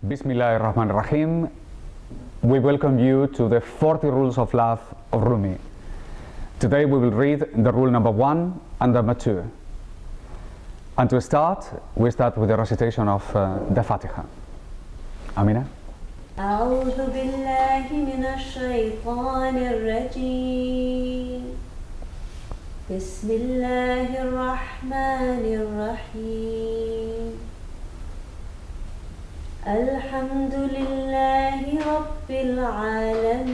Bismillahirrahmanirrahim. We welcome you to the 40 Rules of Love of Rumi. Today we will read the rule number 1 and number 2. And to start, we start with the recitation of the Fatiha. Amina? أعوذ بالله من الشيطان الرجيم بسم الله الرحمن الرحيم الحمد لله رب العالمين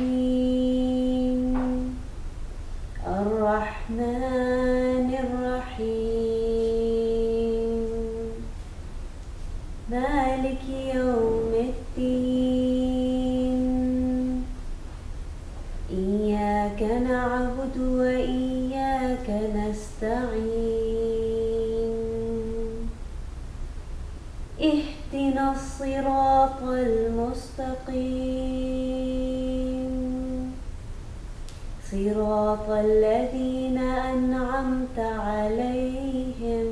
الرحمن الرحيم مالك يوم الدين إياك نعبد وإياك نستعين اهدنا الصراط المستقيم صراط الذين أنعمت عليهم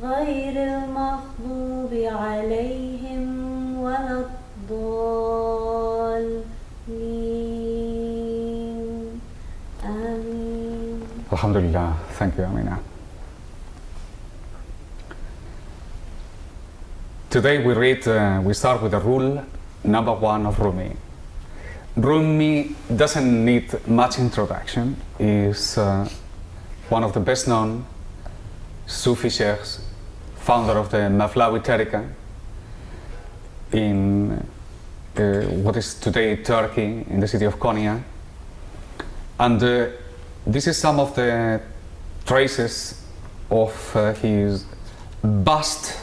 غير المغضوب عليهم ولا الضالين آمين. Alhamdulillah. Thank you, Amina. Today we start with the rule number 1 of Rumi. Rumi doesn't need much introduction. He's one of the best known Sufi Shaykhs, founder of the Mavlawi Tariqa in what is today Turkey, in the city of Konya. And this is some of the traces of his vast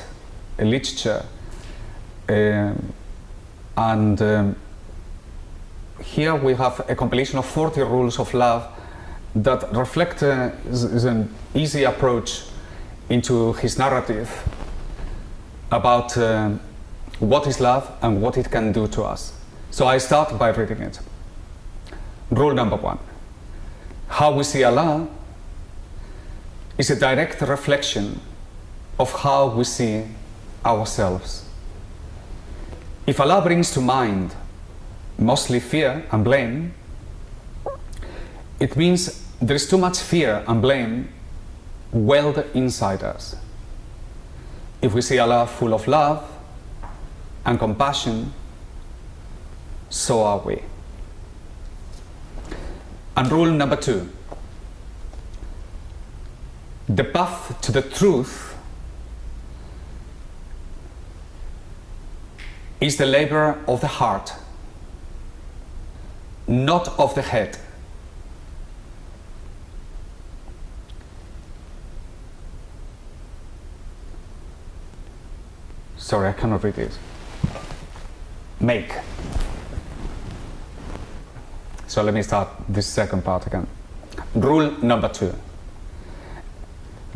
literature. Here we have a compilation of 40 rules of love that reflect is an easy approach into his narrative about what is love and what it can do to us. So I start by reading it. Rule number 1. How we see Allah is a direct reflection of how we see ourselves. If Allah brings to mind mostly fear and blame, it means there is too much fear and blame welled inside us. If we see Allah full of love and compassion, so are we. And rule number 2. The path to the truth is the labor of the heart, not of the head. Sorry, I cannot read it. Make. So let me start this second part again. Rule number 2.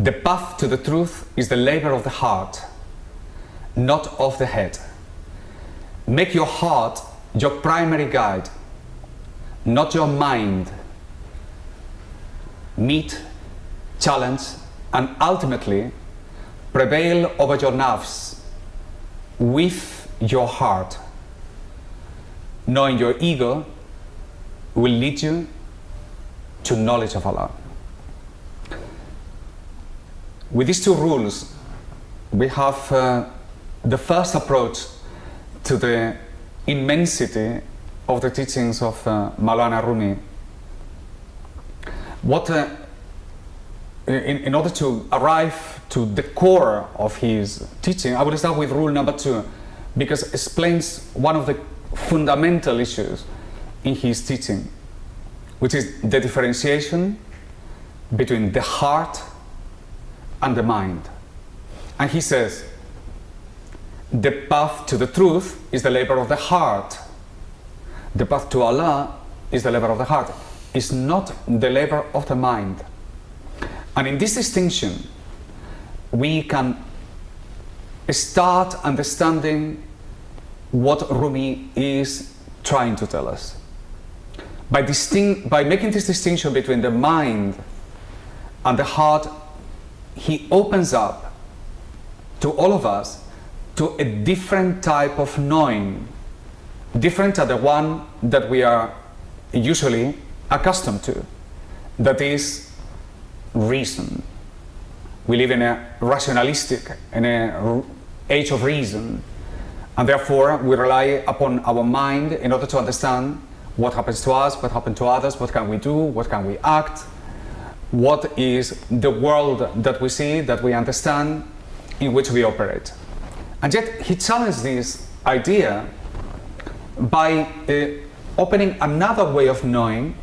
The path to the truth is the labor of the heart, not of the head. Make your heart your primary guide, not your mind. Meet, challenge, and ultimately prevail over your nerves with your heart. Knowing your ego will lead you to knowledge of Allah. With these 2 rules, we have the first approach to the immensity of the teachings of Maulana Rumi. In order to arrive to the core of his teaching, I will start with rule number 2, because it explains one of the fundamental issues in his teaching, which is the differentiation between the heart and the mind. And he says, the path to the truth is the labor of the heart. The path to Allah is the labor of the heart. It's not the labor of the mind. And in this distinction, we can start understanding what Rumi is trying to tell us. By making this distinction between the mind and the heart, he opens up to all of us to a different type of knowing, different to the one that we are usually accustomed to, that is reason. We live in a rationalistic, in an age of reason, and therefore we rely upon our mind in order to understand what happens to us, what happens to others, what can we do, what can we act, what is the world that we see, that we understand, in which we operate. And yet he challenged this idea by opening another way of knowing,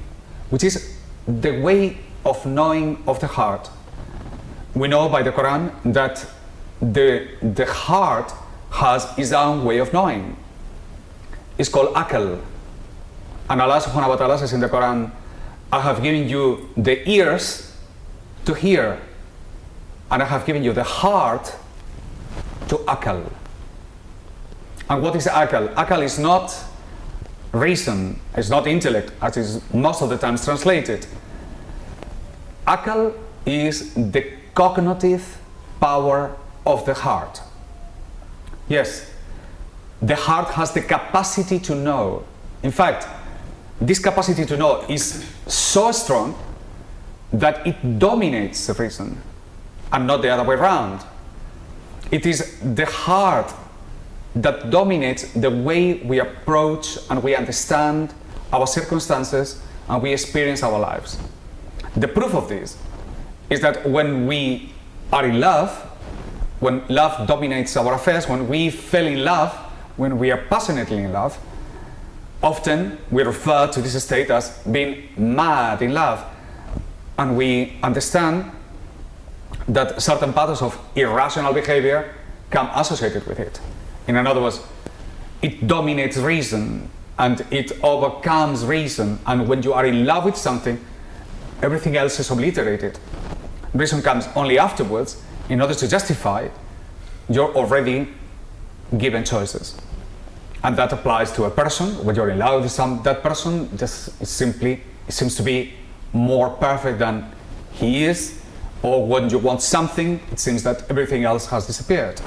which is the way of knowing of the heart. We know by the Quran that the heart has its own way of knowing. It's called akal. And Allah subhanahu wa ta'ala says in the Quran, I have given you the ears to hear, and I have given you the heart to akal. And what is akal? Akal is not reason, it's not intellect, as is most of the times translated. Akal is the cognitive power of the heart. Yes, the heart has the capacity to know. In fact, this capacity to know is so strong that it dominates the reason, and not the other way around. It is the heart that dominates the way we approach and we understand our circumstances and we experience our lives. The proof of this is that when we are in love, when love dominates our affairs, when we fell in love, when we are passionately in love, often we refer to this state as being mad in love, and we understand that certain patterns of irrational behavior come associated with it. In other words, it dominates reason and it overcomes reason, and when you are in love with something, everything else is obliterated. Reason comes only afterwards in order to justify your already given choices. And that applies to a person. When you're in love with that person, just simply it seems to be more perfect than he is, or when you want something, it seems that everything else has disappeared.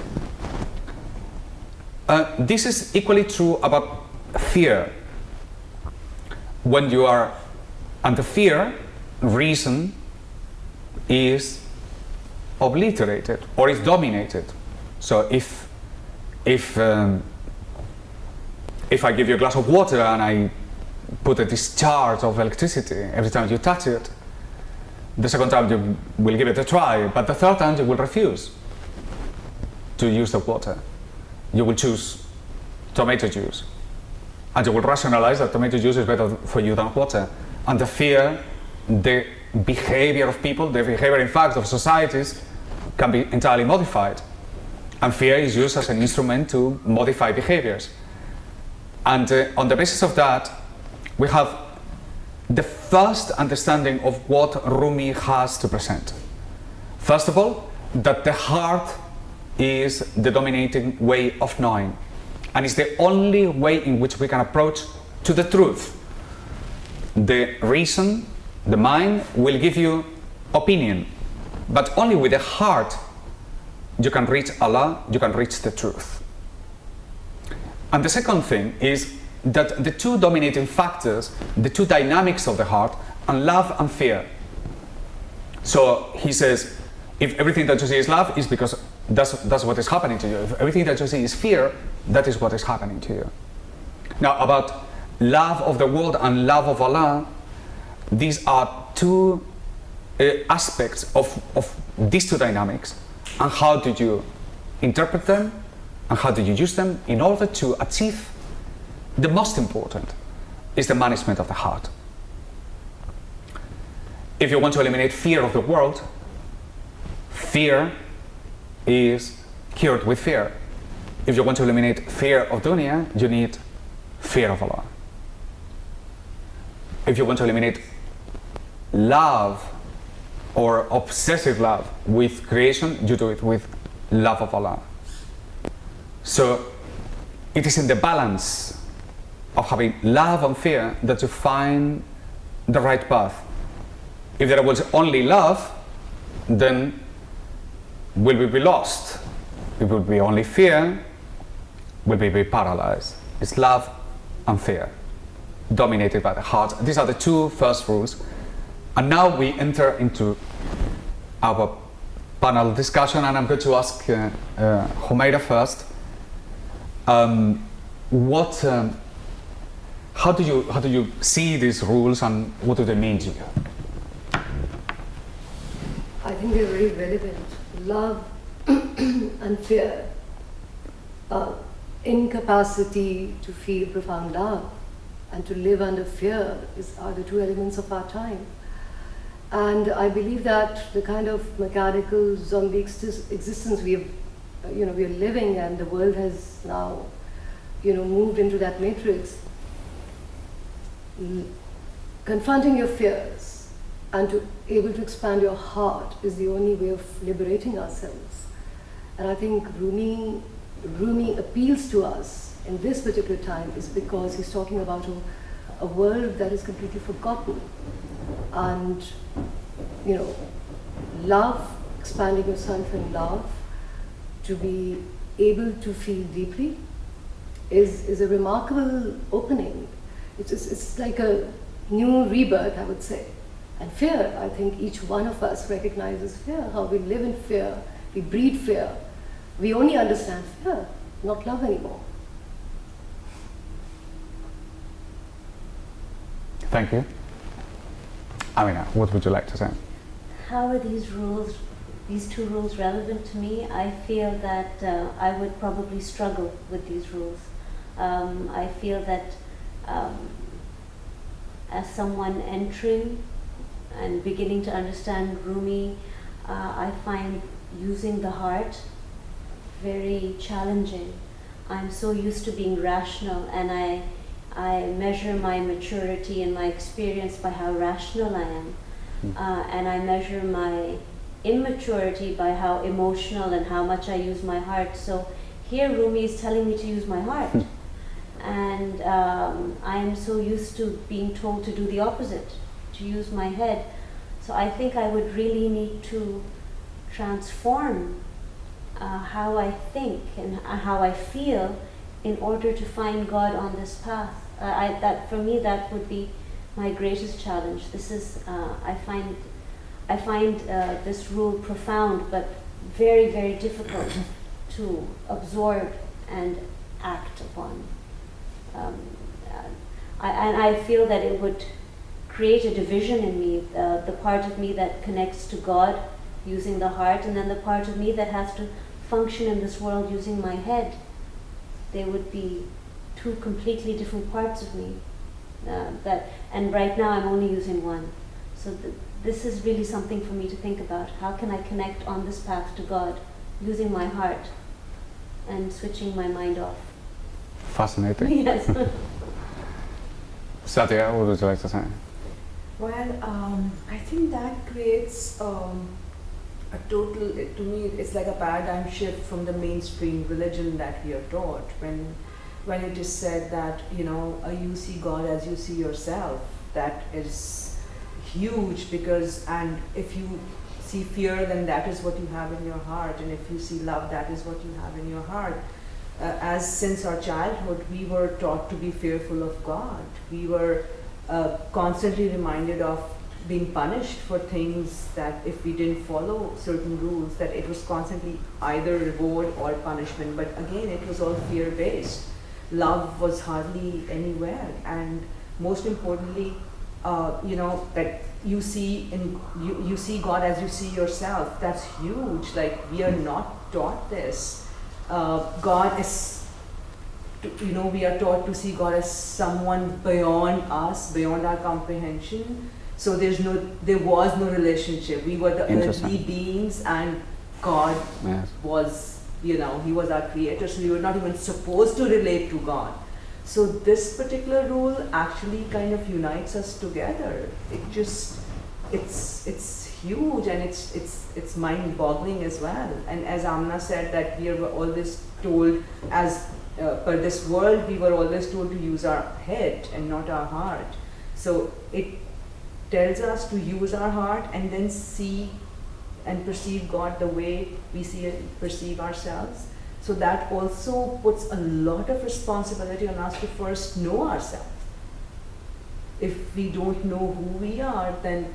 This is equally true about fear. When you are under fear, reason is obliterated or is dominated. So if I give you a glass of water and I put a discharge of electricity every time you touch it, the second time you will give it a try, but the third time you will refuse to use the water. You will choose tomato juice, and you will rationalize that tomato juice is better for you than water. And the fear, the behavior of people, the behavior in fact of societies can be entirely modified. And fear is used as an instrument to modify behaviors. And on the basis of that, we have the first understanding of what Rumi has to present. First of all, that the heart is the dominating way of knowing, and it's the only way in which we can approach to the truth. The reason, the mind, will give you opinion, but only with the heart you can reach Allah, you can reach the truth. And the second thing is that the two dominating factors, the two dynamics of the heart, are love and fear. So he says, if everything that you see is love, is because that's what is happening to you. If everything that you see is fear, that is what is happening to you. Now, about love of the world and love of Allah, these are two aspects of these two dynamics. And how do you interpret them, and how do you use them in order to achieve the most important is the management of the heart. If you want to eliminate fear of the world, fear is cured with fear. If you want to eliminate fear of dunya, you need fear of Allah. If you want to eliminate love or obsessive love with creation, you do it with love of Allah. So it is in the balance of having love and fear that you find the right path. If there was only love, then will we be lost? If it would be only fear, will be paralyzed. It's love and fear, dominated by the heart. These are the two first rules. And now we enter into our panel discussion, and I'm going to ask Humaira first. How do you see these rules, and what do they mean to you? I think they're very relevant. Love and fear, incapacity to feel profound love and to live under fear are the two elements of our time. And I believe that the kind of mechanical zombie existence we are living, and the world has now, moved into that matrix. Confronting your fears and to able to expand your heart is the only way of liberating ourselves. And I think Rumi appeals to us in this particular time is because he's talking about a world that is completely forgotten. And, love, expanding yourself in love, to be able to feel deeply is a remarkable opening. It's like a new rebirth, I would say. And fear, I think each one of us recognizes fear, how we live in fear, we breed fear. We only understand fear, not love anymore. Thank you. Amina, what would you like to say? How are these two rules relevant to me? I feel that I would probably struggle with these rules. I feel that as someone entering and beginning to understand Rumi, I find using the heart very challenging. I'm so used to being rational, and I measure my maturity and my experience by how rational I am. And I measure my immaturity by how emotional and how much I use my heart. So here Rumi is telling me to use my heart. And I'm so used to being told to do the opposite, to use my head. So I think I would really need to transform how I think and how I feel in order to find God on this path. That for me, that would be my greatest challenge. This is I find this rule profound, but very, very difficult to absorb and act upon. And I feel that it would create a division in me, the part of me that connects to God using the heart, and then the part of me that has to function in this world using my head. They would be two completely different parts of me. And right now I'm only using one. So this is really something for me to think about. How can I connect on this path to God using my heart and switching my mind off? Fascinating. Yes. Satya, what would you like to say? Well, I think that creates a total, to me, it's like a paradigm shift from the mainstream religion that we are taught. When it is said that, you see God as you see yourself, that is huge, because, and if you see fear, then that is what you have in your heart, and if you see love, that is what you have in your heart. As since our childhood, we were taught to be fearful of God. We were constantly reminded of being punished for things that if we didn't follow certain rules, that it was constantly either reward or punishment. But again, it was all fear-based. Love was hardly anywhere. And most importantly, that you see God as you see yourself. That's huge. Like, we are not taught this. God is, we are taught to see God as someone beyond us, beyond our comprehension. So there was no relationship. We were the earthly beings, and God was, He was our creator. So we were not even supposed to relate to God. So this particular rule actually kind of unites us together. It's huge, and it's mind-boggling as well. And as Amna said, that we were always told, as per this world, we were always told to use our head and not our heart. So it tells us to use our heart and then see and perceive God the way we see it, perceive ourselves. So that also puts a lot of responsibility on us to first know ourselves. If we don't know who we are, then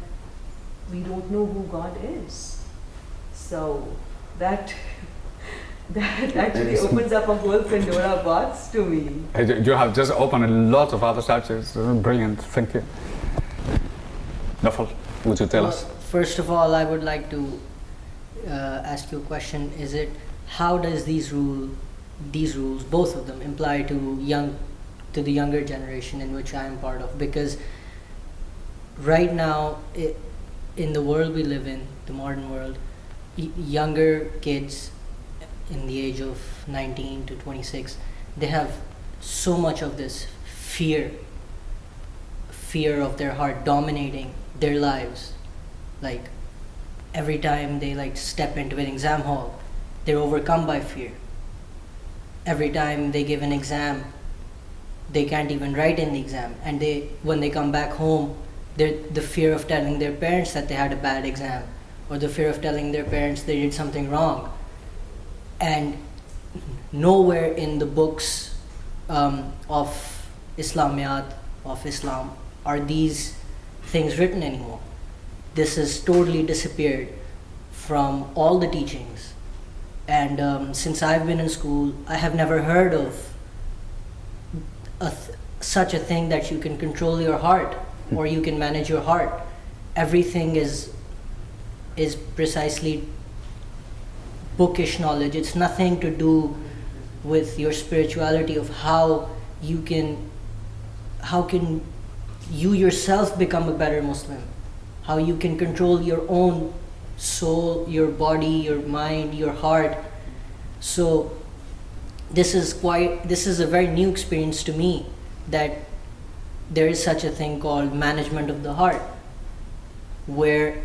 we don't know who God is. So that that actually opens up a whole Pandora box to me. You have just opened a lot of other subjects. Brilliant, thank you. Nafal, would you tell us? First of all, I would like to ask you a question. Is it, how does these rules, both of them, apply to the younger generation in which I am part of? Because right now, in the world we live in, the modern world, younger kids in the age of 19 to 26, they have so much of this fear of their heart dominating their lives. Like every time they step into an exam hall, they're overcome by fear. Every time they give an exam, they can't even write in the exam, and when they come back home, the fear of telling their parents that they had a bad exam, or the fear of telling their parents they did something wrong. And nowhere in the books of Islamiyat, of Islam, are these things written anymore. This has totally disappeared from all the teachings. And since I've been in school, I have never heard of such a thing that you can control your heart, or you can manage your heart. Everything is precisely bookish knowledge. It's nothing to do with your spirituality, of how can you yourself become a better Muslim, how you can control your own soul, your body, your mind, your heart. So this is a very new experience to me, that there is such a thing called management of the heart, where,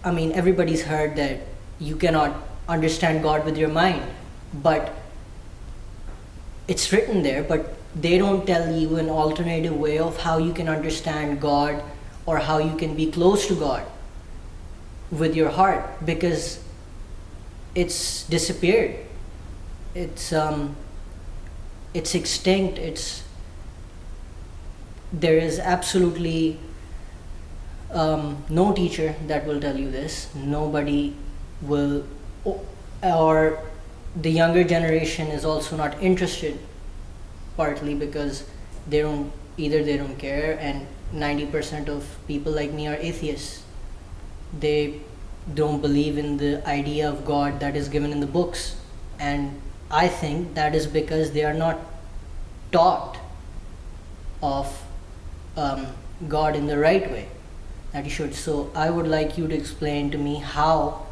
I mean, everybody's heard that you cannot understand God with your mind, but it's written there, but they don't tell you an alternative way of how you can understand God, or how you can be close to God with your heart, because it's disappeared. It's extinct. There is absolutely no teacher that will tell you this. Nobody will, or the younger generation is also not interested, partly because they don't care, and 90% of people like me are atheists. They don't believe in the idea of God that is given in the books, and I think that is because they are not taught of God in the right way that you should. So I would like you to explain to me how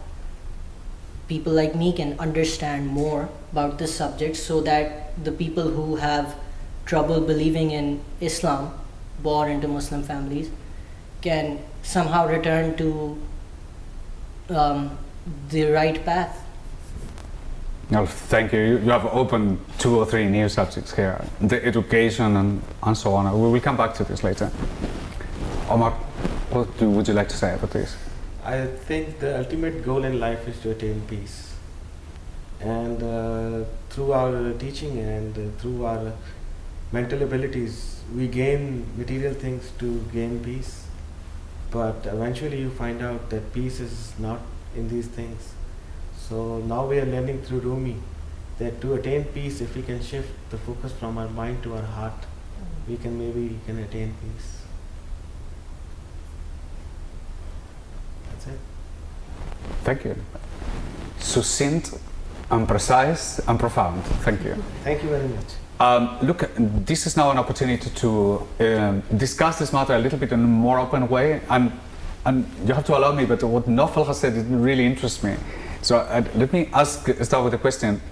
people like me can understand more about this subject, so that the people who have trouble believing in Islam, born into Muslim families, can somehow return to the right path. No, thank you. You have opened 2 or 3 new subjects here, the education and so on. We will come back to this later. Omar, what would you like to say about this? I think the ultimate goal in life is to attain peace. And through our teaching and through our mental abilities, we gain material things to gain peace. But eventually you find out that peace is not in these things. So now we are learning through Rumi that to attain peace, if we can shift the focus from our mind to our heart, we can attain peace. That's it. Thank you. Succinct and precise and profound. Thank you. Thank you very much. Look, this is now an opportunity to discuss this matter a little bit in a more open way, and you have to allow me, but what Nofal has said, it really interests me. So let me start with a question.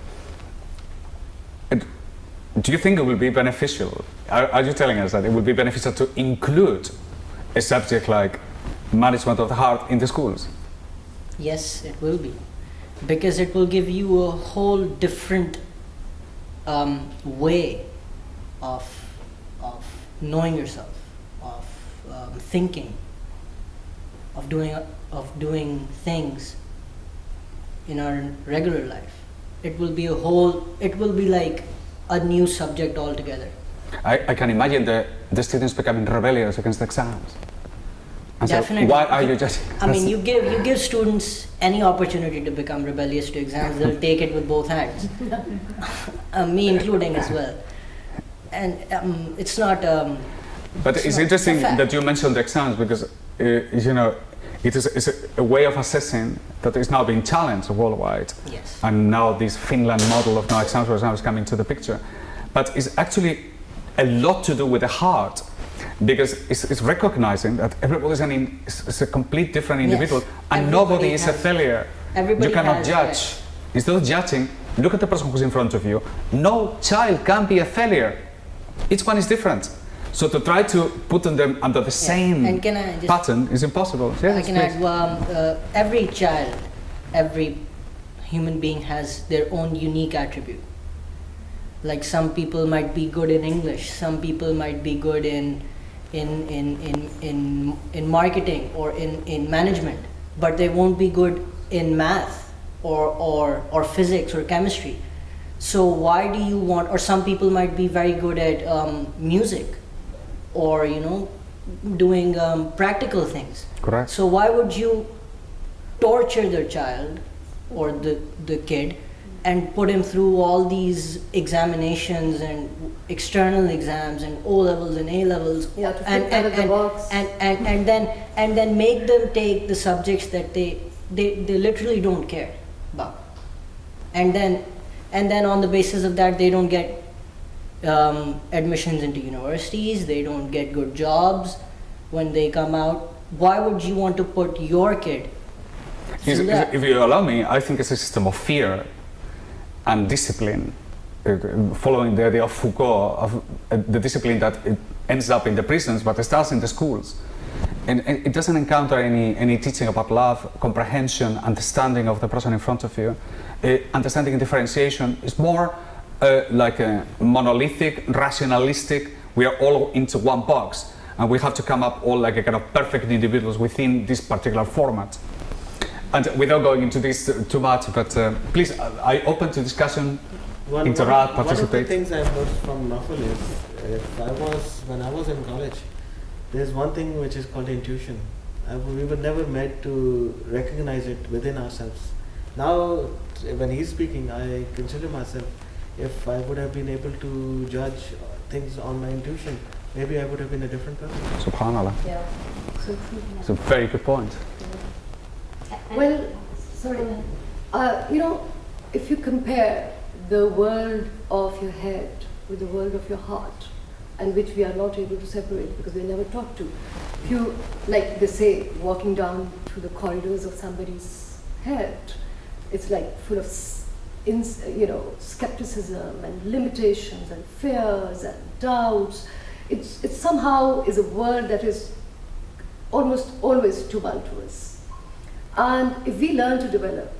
Do you think it will be beneficial? Are you telling us that it will be beneficial to include a subject like management of the heart in the schools? Yes, it will be, because it will give you a whole different way of knowing yourself, of thinking, of doing things in our regular life. It will be like a new subject altogether. I can imagine the students becoming rebellious against the exams. And Definitely. so why are you just? I mean, you give students any opportunity to become rebellious to exams, they'll take it with both hands. Me including as well. And it's not. But it's interesting a fact. that you mentioned the exams because you know it's a way of assessing that is now being challenged worldwide. Yes. And now this Finland model of no exams for exams is coming to the picture. But it's actually a lot to do with the heart. Because it's recognizing that everybody is a complete different individual, Yes. and Everybody nobody is a has- failure. everybody You cannot has, judge. yes. Instead of judging, look at the person who's in front of you. No child can be a failure. Each one is different. So to try to put them under the same And can I just pattern is impossible. I Yes, can please. add, every child, every human being has their own unique attribute. Like some people might be good in English, some people might be good in marketing or in management, but they won't be good in math or physics or chemistry. So why do you want? Or some people might be very good at music, or doing practical things. Correct. So why would you torture the child or the kid and put him through all these examinations and external exams and O levels and A levels, Yeah, to fit out of the box. and then make them take the subjects that they literally don't care about, and then on the basis of that they don't get admissions into universities, they don't get good jobs when they come out. Why would you want to put your kid through that? If you allow me, I think it's a system of fear and discipline, following the idea of Foucault, of the discipline that it ends up in the prisons, but it starts in the schools. And it doesn't encounter any teaching about love, comprehension, understanding of the person in front of you. Understanding and differentiation is more like a monolithic, rationalistic, we are all into one box, and we have to come up all like a kind of perfect individuals within this particular format. And without going into this too much, but please, I open to discussion, interact, One of the participate. things I've heard from Nafal is, when I was in college, there's one thing which is called intuition. We were never made to recognize it within ourselves. Now, when he's speaking, I consider myself, if I would have been able to judge things on my intuition, maybe I would have been a different person. Subhanallah. Yeah. So true. It's a very good point. Well, sorry. If you compare the world of your head with the world of your heart, and which we are not able to separate because we're never taught to. If you, like they say, walking down through the corridors of somebody's head, it's like full of, skepticism and limitations and fears and doubts. It somehow is a world that is almost always tumultuous. And if we learn to develop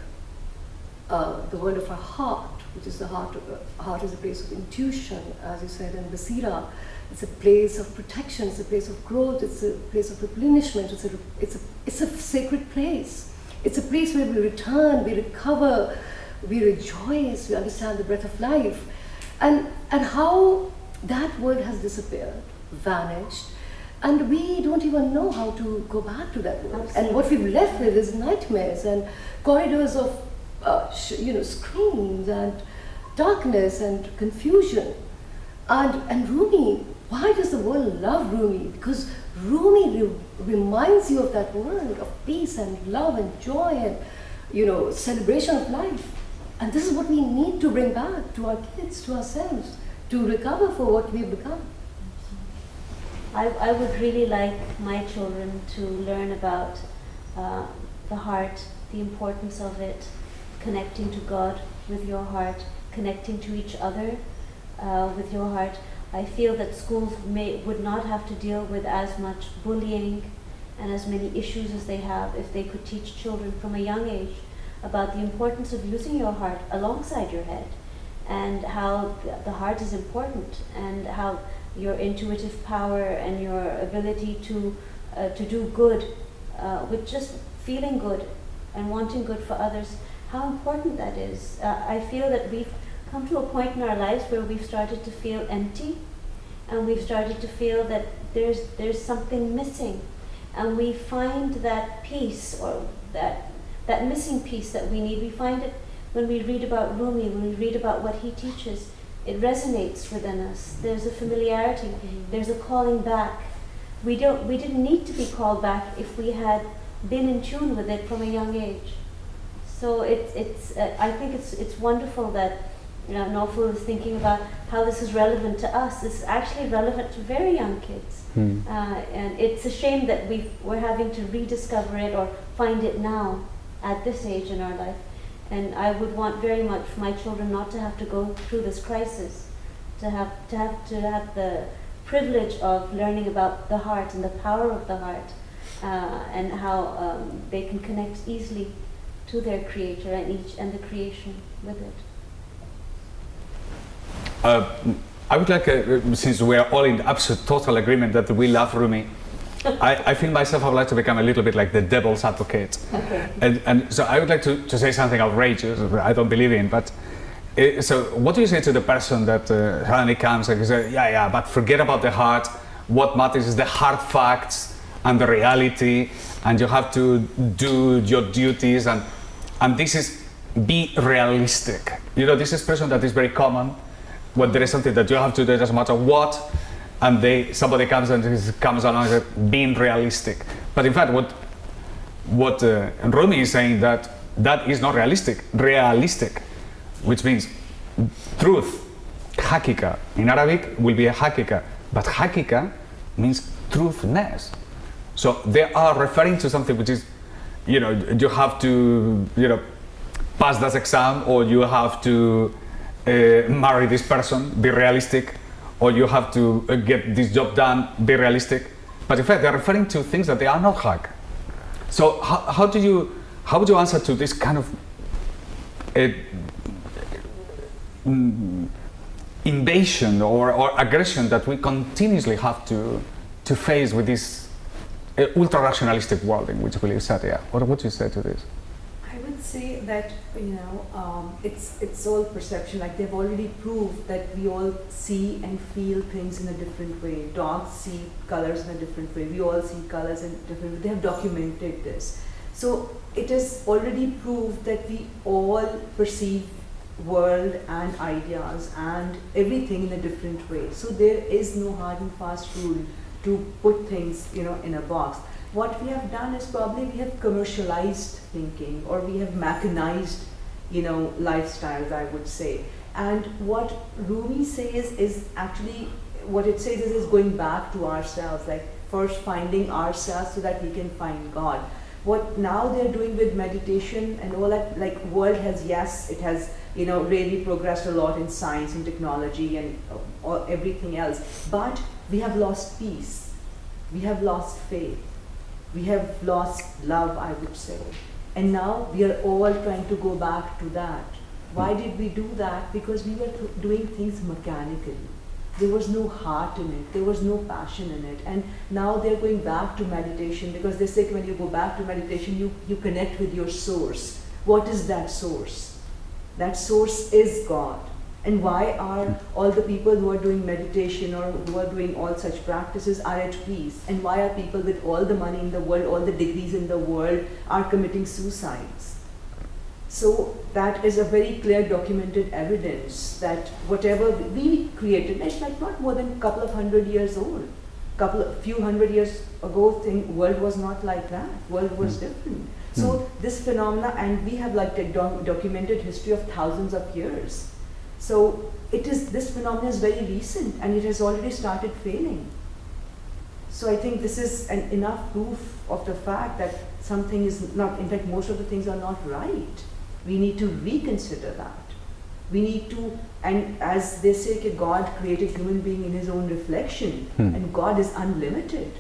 the world of our heart, which is heart is a place of intuition, as you said, and basira, it's a place of protection, it's a place of growth, it's a place of replenishment, it's a sacred place. It's a place where we return, we recover, we rejoice, we understand the breath of life. And how that world has disappeared, vanished, and we don't even know how to go back to that world. And what we've left with is nightmares and corridors of screens and darkness and confusion. And Rumi, why does the world love Rumi? Because Rumi reminds you of that world of peace and love and joy and celebration of life. And this is what we need to bring back to our kids, to ourselves, to recover for what we've become. I would really like my children to learn about the heart, the importance of it, connecting to God with your heart, connecting to each other with your heart. I feel that schools would not have to deal with as much bullying and as many issues as they have if they could teach children from a young age about the importance of using your heart alongside your head, and how the heart is important, and how your intuitive power and your ability to do good with just feeling good and wanting good for others how important that is. I feel that we've come to a point in our lives where we've started to feel empty, and we've started to feel that there's something missing, and we find that piece, or that missing piece that we need. We find it when we read about Rumi, when we read about what he teaches. It resonates within us. There's a familiarity. There's a calling back. We didn't need to be called back if we had been in tune with it from a young age. So I think it's wonderful that Nawfal is thinking about how this is relevant to us. This is actually relevant to very young kids. And it's a shame that we're having to rediscover it or find it now at this age in our life. And I would want very much for my children not to have to go through this crisis, to have the privilege of learning about the heart and the power of the heart, and how they can connect easily to their creator and the creation with it. I would like, since we are all in absolute total agreement that we love Rumi, I feel myself I would like to become a little bit like the devil's advocate. Okay. And so I would like to say something outrageous that I don't believe in, but so what do you say to the person that suddenly comes and says, yeah, but forget about the heart, what matters is the hard facts and the reality, and you have to do your duties, and this is, be realistic. This expression that is very common when there is something that you have to do, it doesn't matter what, and somebody comes along and says, being realistic. But in fact, what Rumi is saying that is not realistic, which means truth. Hakika in Arabic will be a hakika, but hakika means truthness. So they are referring to something which is, you have to, pass that exam, or you have to marry this person, be realistic, or you have to get this job done, be realistic. But in fact, they're referring to things that they are not hak. So how would you answer to this kind of invasion or aggression that we continuously have to face with this ultra-rationalistic world in which we live, Satya? What would you say to this? I would say that it's all perception. Like, they've already proved that we all see and feel things in a different way. Dogs see colors in a different way. We all see colors in a different way. They have documented this. So it is already proved that we all perceive world and ideas and everything in a different way. So there is no hard and fast rule to put things in a box. What we have done is probably we have commercialized thinking, or we have mechanized lifestyles, I would say. And what Rumi says is actually, what it says is going back to ourselves, like first finding ourselves so that we can find God. What now they're doing with meditation and all that, like, world has, yes, it has really progressed a lot in science and technology and everything else, but we have lost peace, we have lost faith, we have lost love, I would say. And now we are all trying to go back to that. Why did we do that? Because we were doing things mechanically. There was no heart in it, there was no passion in it. And now they're going back to meditation, because they say when you go back to meditation, you connect with your source. What is that source? That source is God. And why are all the people who are doing meditation or who are doing all such practices are at peace? And why are people with all the money in the world, all the degrees in the world, are committing suicides? So that is a very clear documented evidence that whatever we created, it's like not more than a couple of 100 years old. Few hundred years ago, world was not like that. World was different. So this phenomena, and we have like a documented history of thousands of years. So this phenomenon is very recent, and it has already started failing. So I think this is enough proof of the fact that something is not, in fact, most of the things are not right. We need to reconsider that. We need to, and as they say, God created human being in his own reflection, and God is unlimited.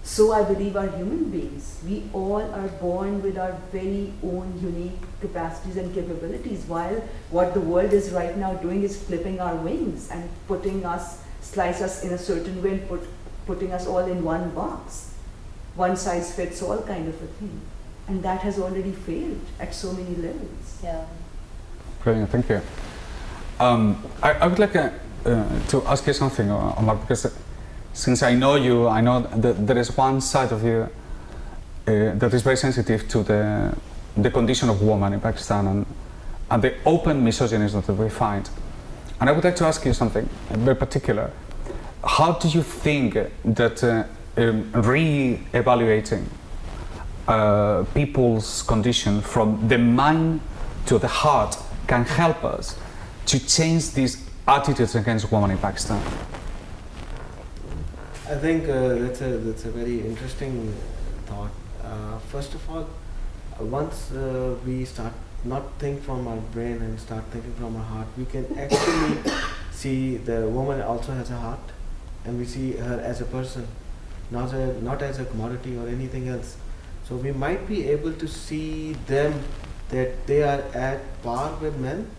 So I believe are human beings. We all are born with our very own unique capacities and capabilities, while what the world is right now doing is flipping our wings and slice us in a certain way and putting us all in one box. One size fits all kind of a thing. and that has already failed at so many levels. Yeah. Brilliant, thank you. I would like to ask you something, Omar, because since I know you, I know that there is one side of you that is very sensitive to the condition of women in Pakistan and the open misogynism that we find. And I would like to ask you something very particular. How do you think that re-evaluating people's condition from the mind to the heart can help us to change these attitudes against women in Pakistan? I think that's a very interesting thought. First of all, once we start not think from our brain and start thinking from our heart, we can actually see the woman also has a heart, and we see her as a person, not as a commodity or anything else. So we might be able to see them that they are at par with men,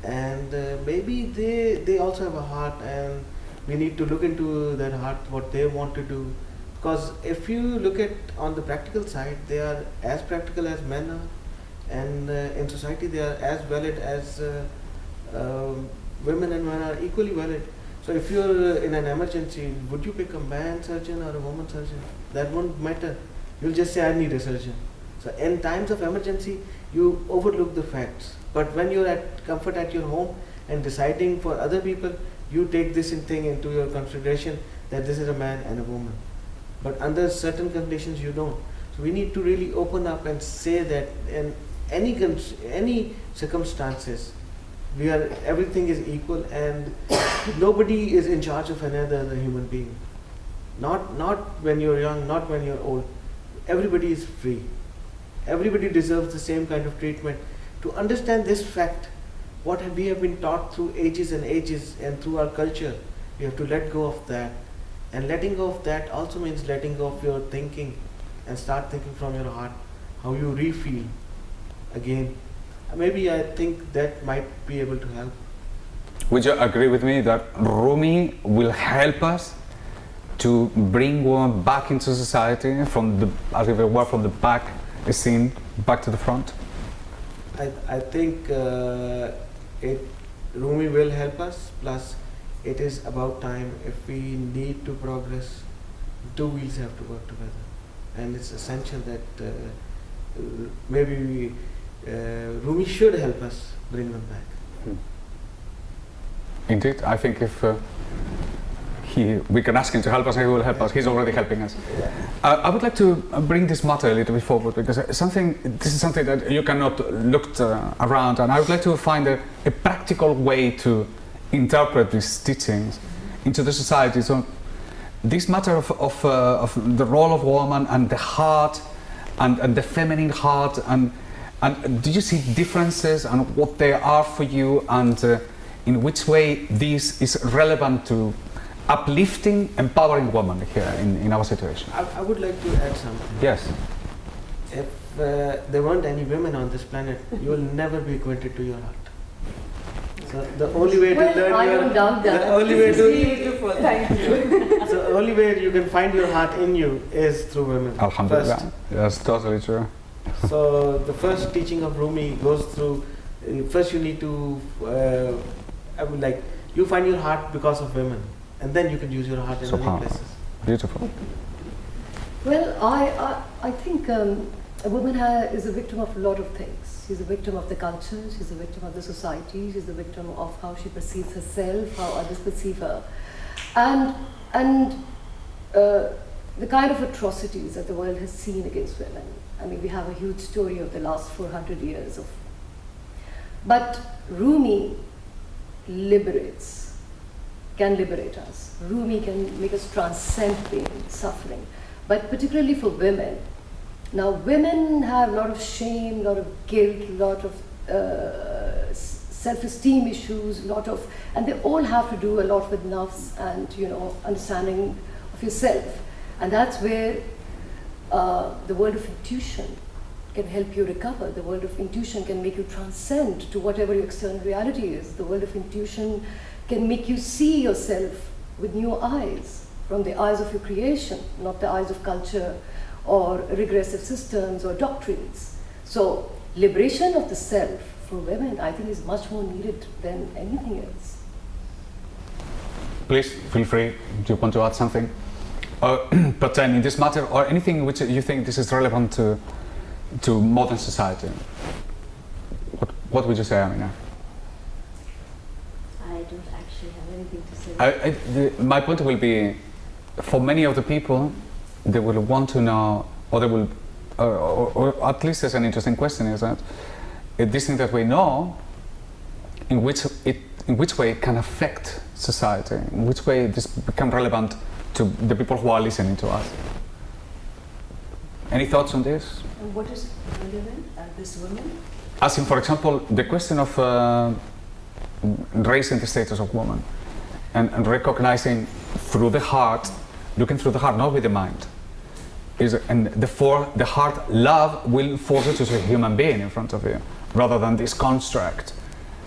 and maybe they also have a heart, and we need to look into their heart, what they want to do. Because if you look at on the practical side, they are as practical as men are, and in society they are as valid as women and men are equally valid. So if you're in an emergency, would you pick a man surgeon or a woman surgeon? That won't matter. You'll just say, I need a surgeon. So in times of emergency, you overlook the facts. But when you're at comfort at your home and deciding for other people, you take this thing into your consideration that this is a man and a woman. But under certain conditions, you don't. So we need to really open up and say that in any circumstances, everything is equal, and nobody is in charge of another human being. Not when you're young, not when you're old. Everybody is free. Everybody deserves the same kind of treatment. To understand this fact, we have been taught through ages and ages and through our culture, we have to let go of that. And letting go of that also means letting go of your thinking and start thinking from your heart, how you re-feel again. Maybe I think that might be able to help. Would you agree with me that Rumi will help us to bring women back into society from the back scene back to the front? I think Rumi will help us, plus it is about time. If we need to progress, two wheels have to work together, and it's essential that maybe Rumi should help us bring them back. Indeed, I think if we can ask him to help us, and he will help us. He's already helping us. I would like to bring this matter a little bit forward, because this is something that you cannot look around, and I would like to find a practical way to interpret these teachings into the society. So this matter of the role of woman and the heart and the feminine heart, and do you see differences and what they are for you, and in which way this is relevant to uplifting, empowering women here in our situation? I would like to add something. Yes. If there weren't any women on this planet, you will never be acquainted to your heart. So the only way to learn I don't doubt that. the only way Beautiful, thank you. so the only way you can find your heart in you is through women. Alhamdulillah. First. That's totally true. So the first teaching of Rumi goes through. First, you need to. You find your heart because of women, and then you can use your heart in other places. Beautiful. Well, I think a woman is a victim of a lot of things. She's a victim of the culture, she's a victim of the society, she's a victim of how she perceives herself, how others perceive her. And the kind of atrocities that the world has seen against women. I mean, we have a huge story of the last 400 years of. But Rumi can liberate us. Rumi can make us transcend pain, suffering. But particularly for women. Now, women have a lot of shame, a lot of guilt, a lot of self-esteem issues, and they all have to do a lot with nafs and understanding of yourself. And that's where the world of intuition can help you recover. The world of intuition can make you transcend to whatever your external reality is. The world of intuition can make you see yourself with new eyes, from the eyes of your creation, not the eyes of culture or regressive systems or doctrines. So liberation of the self for women, I think, is much more needed than anything else. Please feel free. Do you want to add something? But in this matter, or anything which you think this is relevant to modern society, what would you say, Amina? I don't actually have anything to say. My point will be, for many of the people, they will want to know, or they will, or at least there's an interesting question, is that this thing that we know, in which way it can affect society, in which way this become relevant to the people who are listening to us. Any thoughts on this? And what is relevant at this women? As in, for example, the question of raising the status of woman and recognizing through the heart, looking through the heart, not with the mind. And therefore, the heart, love will force you to see a human being in front of you, rather than this construct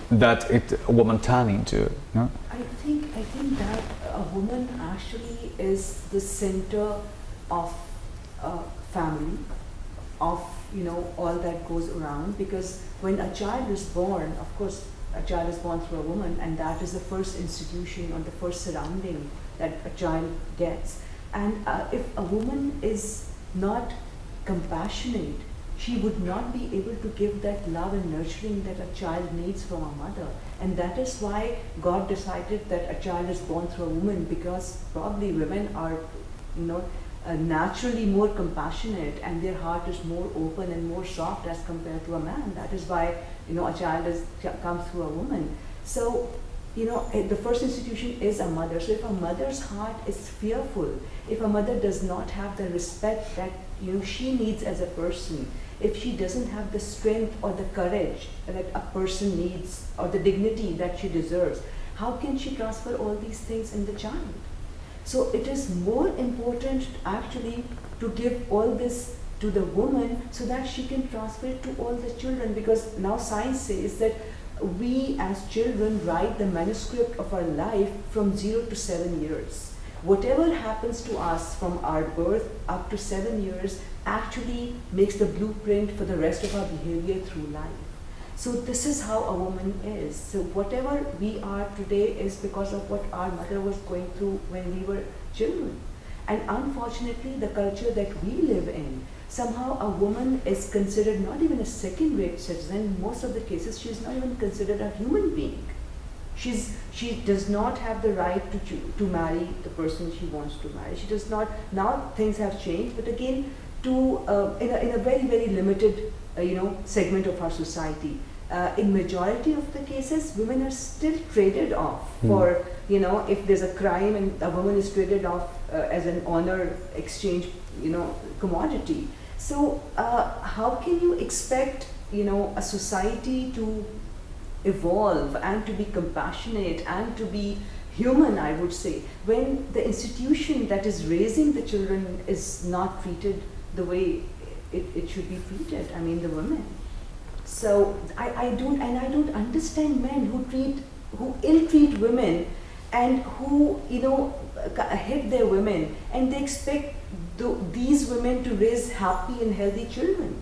that a woman turn into. No? I think that a woman actually is the center of family, of all that goes around, because when a child is born, of course a child is born through a woman, and that is the first institution or the first surrounding that a child gets. And if a woman is not compassionate, she would not be able to give that love and nurturing that a child needs from a mother. And that is why God decided that a child is born through a woman, because probably women are naturally more compassionate, and their heart is more open and more soft as compared to a man. That is why a child comes through a woman. So the first institution is a mother. So if a mother's heart is fearful, if a mother does not have the respect that she needs as a person, if she doesn't have the strength or the courage that a person needs, or the dignity that she deserves, how can she transfer all these things in the child? So it is more important actually to give all this to the woman so that she can transfer it to all the children, because now science says that we as children write the manuscript of our life from 0 to 7 years. Whatever happens to us from our birth up to 7 years actually makes the blueprint for the rest of our behavior through life. So this is how a woman is. So whatever we are today is because of what our mother was going through when we were children. And unfortunately, the culture that we live in, somehow a woman is considered not even a second-rate citizen. In most of the cases, she is not even considered a human being. She does not have the right to marry the person she wants to marry. She does not. Now things have changed, but again, in a very, very limited segment of our society. In majority of the cases, women are still traded off for, if there's a crime and a woman is traded off as an honor exchange, commodity. So how can you expect, a society to evolve and to be compassionate and to be human, I would say, when the institution that is raising the children is not treated the way it should be treated, the women. So I don't understand men who ill-treat women and who hit their women, and they expect these women to raise happy and healthy children,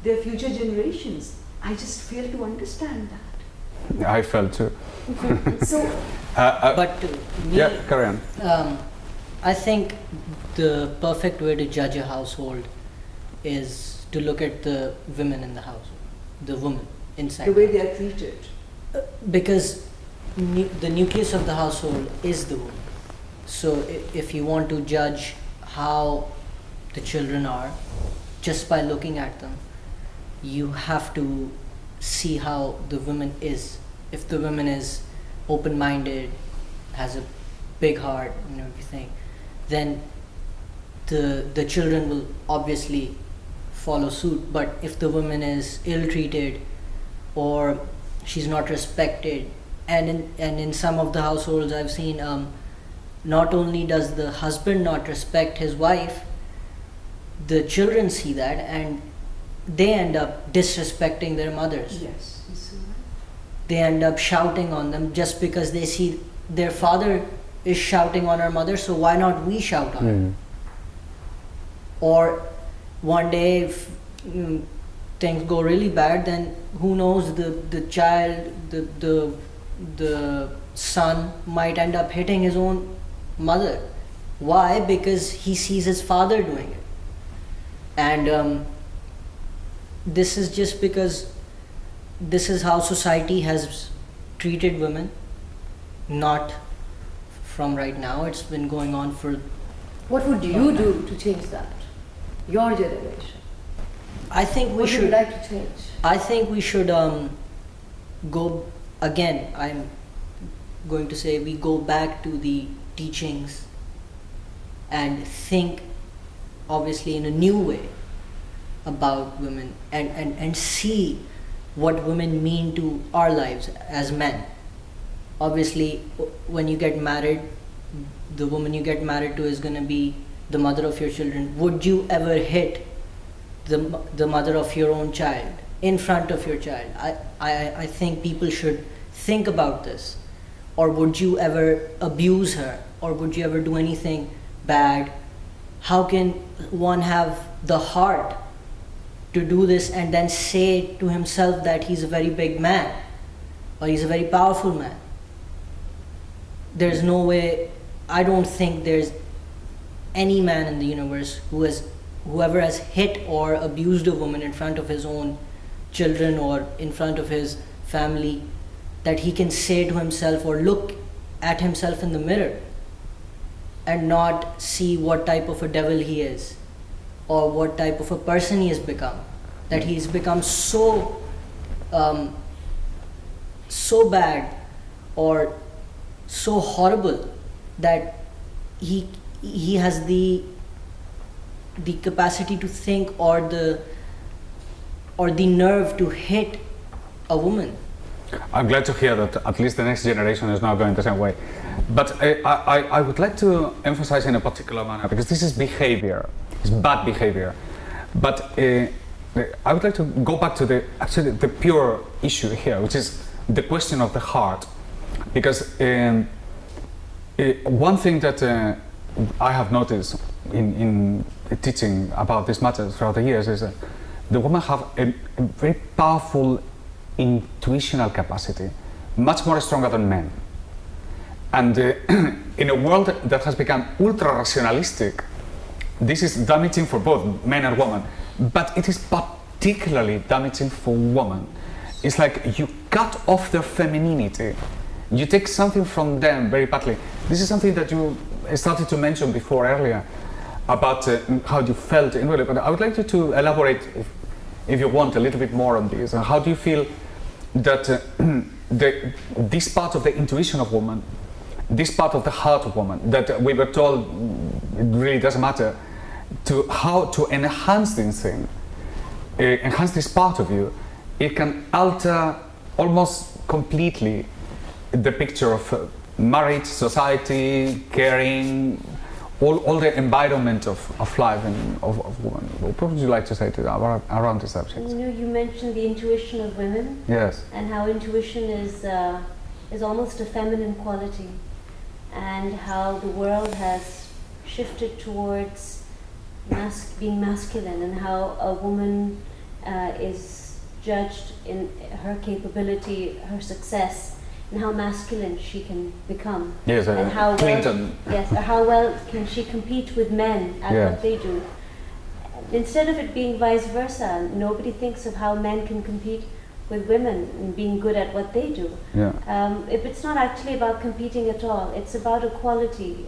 their future generations. I just fail to understand that. I felt too. So, but yeah, carry on. I think the perfect way to judge a household is to look at the women in the house, the woman inside. The way they are treated. Because the nucleus of the household is the woman. So if you want to judge how the children are, just by looking at them, you have to see how the woman is. If the woman is open-minded, has a big heart and everything, then the children will obviously follow suit. But if the woman is ill-treated or she's not respected, and in some of the households I've seen, not only does the husband not respect his wife, the children see that and they end up disrespecting their mothers. Yes, you see that? They end up shouting on them just because they see their father is shouting on our mother, so why not we shout on her? Or one day if things go really bad, then who knows, the child, the son might end up hitting his own mother. Why? Because he sees his father doing it. And this is just because this is how society has treated women, not from right now. It's been going on for... What would you do to change that? Your generation. I think we What would should... you like to change? I think we should go... Again, I'm going to say we go back to the teachings and think, obviously, in a new way about women, and see what women mean to our lives as men. Obviously, when you get married, the woman you get married to is going to be the mother of your children. Would you ever hit the mother of your own child in front of your child? I think people should think about this. Or would you ever abuse her? Or would you ever do anything bad? How can one have the heart to do this and then say to himself that he's a very big man or he's a very powerful man? There's no way. I don't think there's any man in the universe whoever has hit or abused a woman in front of his own children or in front of his family, that he can say to himself or look at himself in the mirror and not see what type of a devil he is or what type of a person he has become. That he's become so bad or so horrible that he has the capacity to think or the nerve to hit a woman. I'm glad to hear that at least the next generation is not going the same way. But I would like to emphasize in a particular manner, because this is behavior, it's bad behavior. But I would like to go back to the pure issue here, which is the question of the heart. Because one thing that I have noticed in teaching about this matter throughout the years is that the women have a very powerful intuitional capacity, much more stronger than men. And in a world that has become ultra-rationalistic, this is damaging for both men and women, but it is particularly damaging for women. It's like you cut off their femininity. You take something from them very badly. This is something that you started to mention before earlier about how you felt inwardly, but I would like you to elaborate, if you want, a little bit more on this. How do you feel that this part of the intuition of woman, this part of the heart of woman, that we were told it really doesn't matter, to how to enhance this thing, enhance this part of you, it can alter almost completely the picture of marriage, society, caring, all the environment of life and of women. What would you like to say to that around this subject? You know, you mentioned the intuition of women. Yes. And how intuition is almost a feminine quality, and how the world has shifted towards being masculine, and how a woman is judged in her capability, her success, and how masculine she can become. Yes, and how Clinton. well, yes, how well can she compete with men at what they do. Instead of it being vice versa, nobody thinks of how men can compete with women and being good at what they do. Yeah. If it's not actually about competing at all, it's about equality,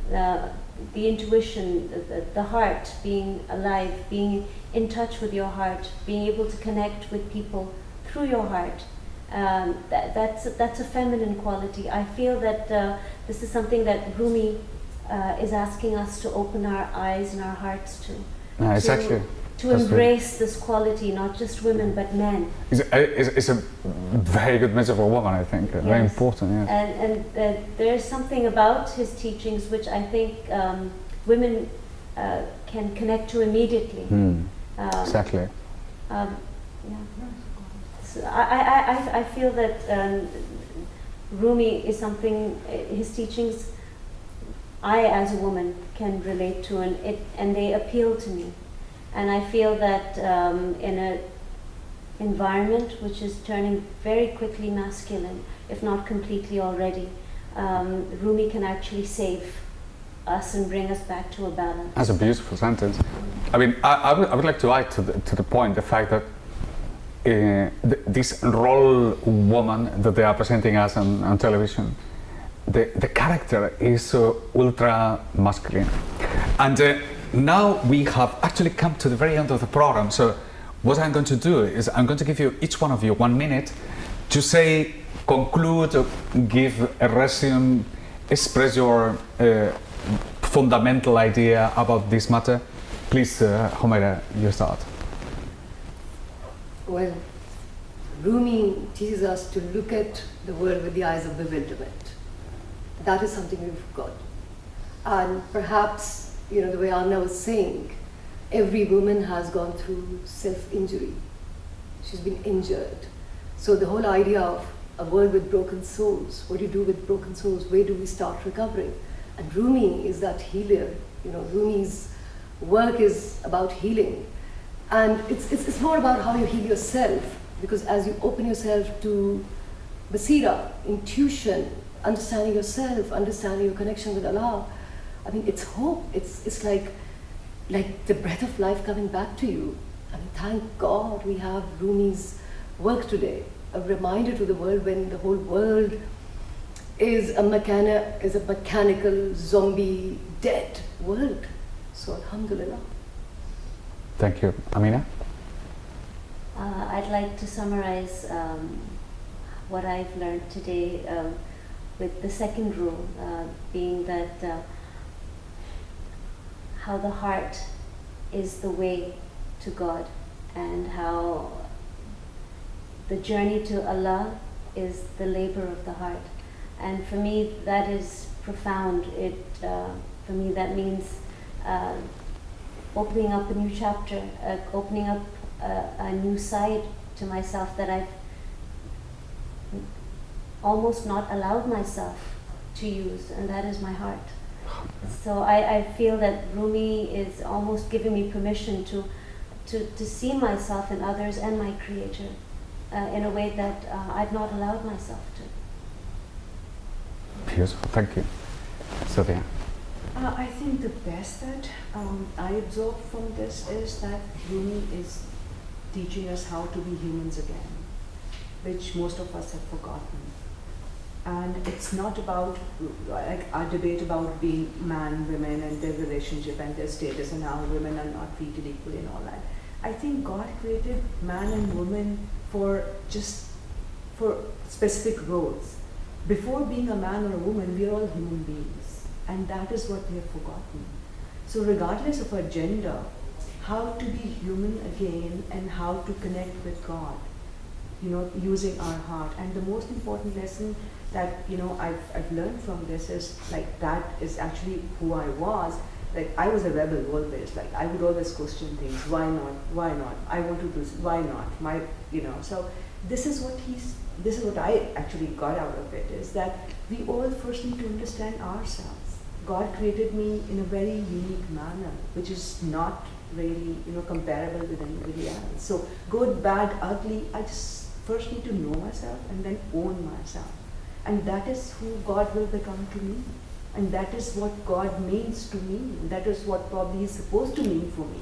the intuition, the heart, being alive, being in touch with your heart, being able to connect with people through your heart. That's a feminine quality. I feel that this is something that Rumi is asking us to open our eyes and our hearts to. Exactly. To embrace this quality, not just women but men. It's a very good message for a woman, I think. Yes. Very important. Yes. And there's something about his teachings which I think women can connect to immediately. Exactly. Yeah. So I feel that Rumi is something, his teachings, I as a woman can relate to, and they appeal to me. And I feel that in an environment which is turning very quickly masculine, if not completely already, Rumi can actually save us and bring us back to a balance. That's a beautiful sentence. I mean, I would like to add to the point the fact that this role woman that they are presenting us on television, the character is ultra masculine. And now we have actually come to the very end of the program. So what I'm going to do is I'm going to give you, each one of you, 1 minute to say, conclude, give a resume, express your fundamental idea about this matter. Please, Humaira, you start. Well, Rumi teaches us to look at the world with the eyes of bewilderment. That is something we've got. And perhaps, you know, the way Anna was saying, every woman has gone through self-injury. She's been injured. So the whole idea of a world with broken souls, what do you do with broken souls? Where do we start recovering? And Rumi is that healer. You know, Rumi's work is about healing. And it's more about how you heal yourself, because as you open yourself to basira, intuition, understanding yourself, understanding your connection with Allah, I mean, it's hope. It's like the breath of life coming back to you. I mean, thank God we have Rumi's work today, a reminder to the world when the whole world is a mechanical, zombie, dead world. So, alhamdulillah. Thank you. Amina? I'd like to summarize what I've learned today with the second rule, being that how the heart is the way to God, and how the journey to Allah is the labor of the heart. And for me, that is profound. For me, that means opening up a new chapter, opening up a new side to myself that I've almost not allowed myself to use, and that is my heart. So I feel that Rumi is almost giving me permission to see myself in others and my Creator in a way that I've not allowed myself to. Beautiful. Thank you. Sylvia? I think the best that I absorb from this is that Rumi is teaching us how to be humans again, which most of us have forgotten. And it's not about like our debate about being man, women, and their relationship and their status, and how women are not treated equally and all that. I think God created man and woman for specific roles. Before being a man or a woman, we are all human beings, and that is what we have forgotten. So regardless of our gender, how to be human again and how to connect with God, you know, using our heart. And the most important lesson that, you know, I've learned from this is like that is actually who I was. Like I was a rebel always. Like I would always question things. Why not? Why not? I want to do this. Why not? So this is what I actually got out of it, is that we all first need to understand ourselves. God created me in a very unique manner, which is not really, you know, comparable with anybody else. So good, bad, ugly, I just first need to know myself and then own myself. And that is who God will become to me. And that is what God means to me. That is what probably is supposed to mean for me.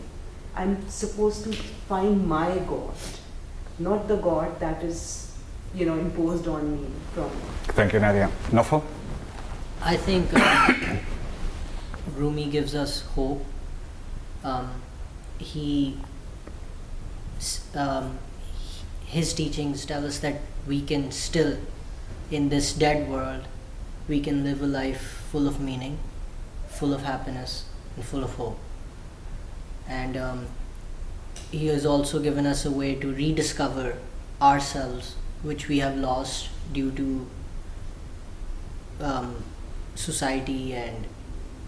I'm supposed to find my God, not the God that is, you know, imposed on me from. Thank you, Nadia. Nofo? I think Rumi gives us hope. His teachings tell us that we can still, in this dead world, we can live a life full of meaning, full of happiness, and full of hope. And he has also given us a way to rediscover ourselves, which we have lost due to society and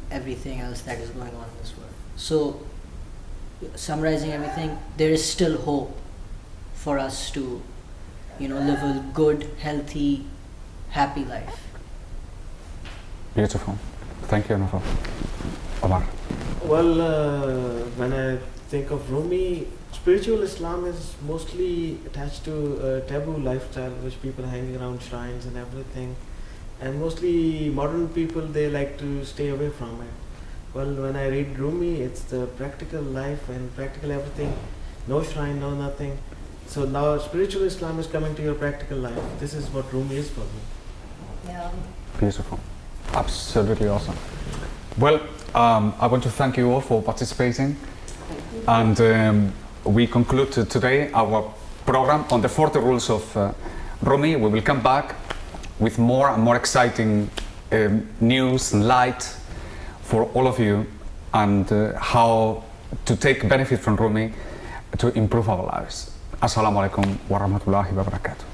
everything else that is going on in this world. So, summarizing everything, there is still hope for us to, you know, live a good, healthy, happy life. Beautiful. Thank you, Nofo. Omar? Well, when I think of Rumi, spiritual Islam is mostly attached to a taboo lifestyle, which people hang around shrines and everything. And mostly modern people, they like to stay away from it. Well, when I read Rumi, it's the practical life and practical everything. No shrine, no nothing. So now spiritual Islam is coming to your practical life. This is what Rumi is for me. Yeah. Beautiful. Absolutely awesome. Well, I want to thank you all for participating. And we conclude today our program on the 40 rules of Rumi. We will come back with more and more exciting news and light for all of you, and how to take benefit from Rumi to improve our lives. Assalamu alaikum wa rahmatullahi wa barakatuh.